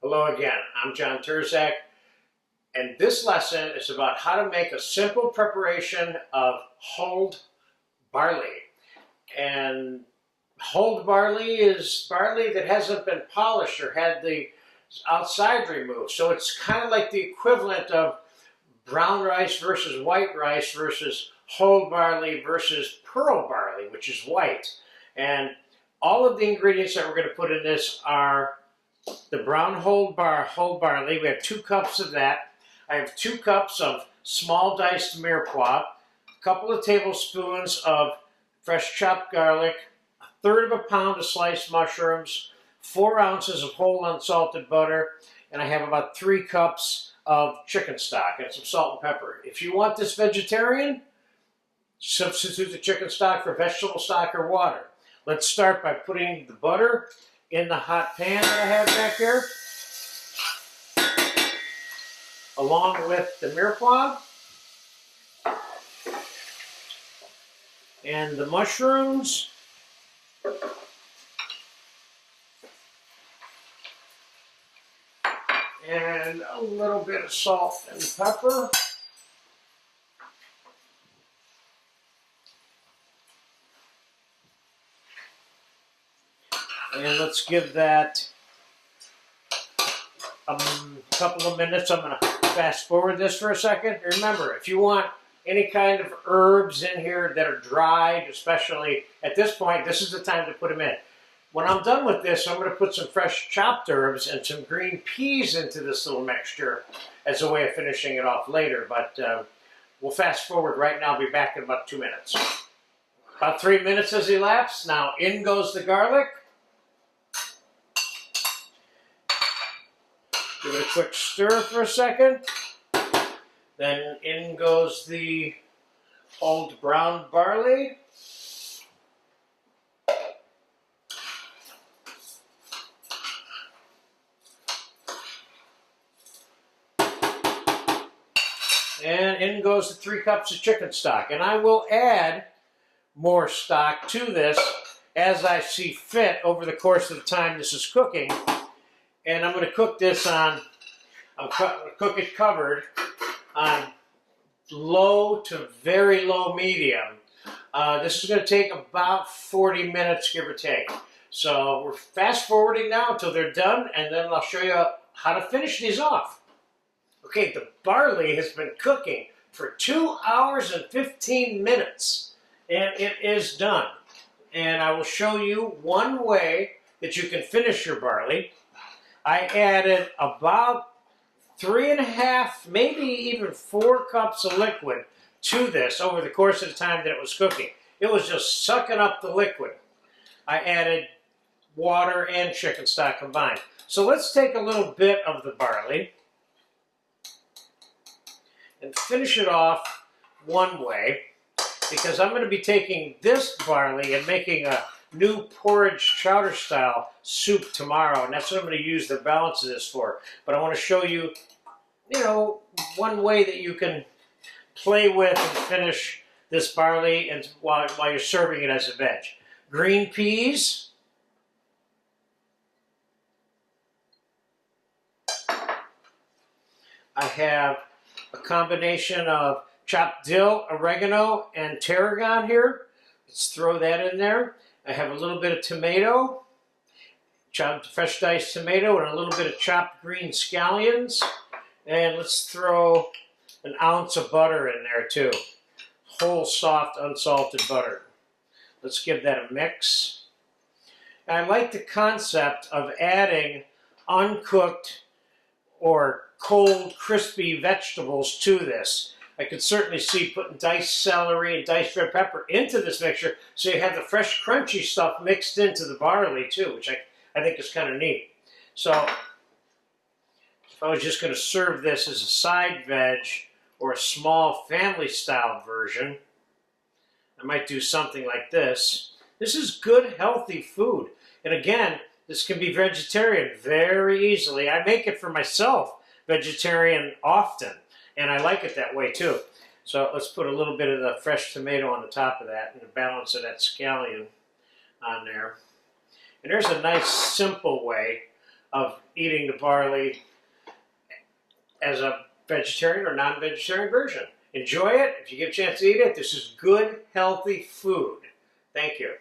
Hello again, I'm John Terzak, and this lesson is about how to make a simple preparation of hulled barley. And hulled barley is barley that hasn't been polished or had the outside removed. So it's kind of like the equivalent of brown rice versus white rice versus hulled barley versus pearl barley, which is white. And all of the ingredients that we're going to put in this are the brown whole barley. We have 2 cups of that. I have 2 cups of small diced mirepoix, a couple of tablespoons of fresh chopped garlic, 1/3 of a pound of sliced mushrooms, 4 ounces of whole unsalted butter, and I have about 3 cups of chicken stock and some salt and pepper. If you want this vegetarian, substitute the chicken stock for vegetable stock or water. Let's start by putting the butter in the hot pan that I have back here, along with the mirepoix and the mushrooms, and a little bit of salt and pepper. And let's give that a couple of minutes. I'm going to fast forward this for a second. Remember, if you want any kind of herbs in here that are dried, especially at this point, this is the time to put them in. When I'm done with this, I'm going to put some fresh chopped herbs and some green peas into this little mixture as a way of finishing it off later. But we'll fast forward right now. I'll be back in about 2 minutes. About 3 minutes has elapsed. Now in goes the garlic. Give it a quick stir for a second. Then in goes the hulled brown barley. And in goes the 3 cups of chicken stock. And I will add more stock to this as I see fit over the course of the time this is cooking. And I'm going to cook this on, cook it covered on low to very low medium. This is going to take about 40 minutes, give or take. So we're fast forwarding now until they're done, and then I'll show you how to finish these off. Okay, the barley has been cooking for 2 hours and 15 minutes, and it is done. And I will show you one way that you can finish your barley. I added about 3.5, maybe even 4 cups of liquid to this over the course of the time that it was cooking. It was just sucking up the liquid. I added water and chicken stock combined. So let's take a little bit of the barley and finish it off one way, because I'm going to be taking this barley and making a new porridge chowder style soup tomorrow, and that's what I'm going to use the balance of this for. But I want to show you, one way that you can play with and finish this barley and while you're serving it as a veg. Green peas. I have a combination of chopped dill, oregano, and tarragon here. Let's throw that in there. I have a little bit of tomato, chopped fresh diced tomato, and a little bit of chopped green scallions. And let's throw an ounce of butter in there too. Whole soft unsalted butter. Let's give that a mix. And I like the concept of adding uncooked or cold crispy vegetables to this. I could certainly see putting diced celery and diced red pepper into this mixture so you have the fresh crunchy stuff mixed into the barley too, which I think is kind of neat. So if I was just going to serve this as a side veg or a small family style version, I might do something like this. This is good, healthy food. And again, this can be vegetarian very easily. I make it for myself vegetarian often, and I like it that way too. So let's put a little bit of the fresh tomato on the top of that and the balance of that scallion on there. And there's a nice simple way of eating the barley as a vegetarian or non-vegetarian version. Enjoy it. If you get a chance to eat it, this is good, healthy food. Thank you.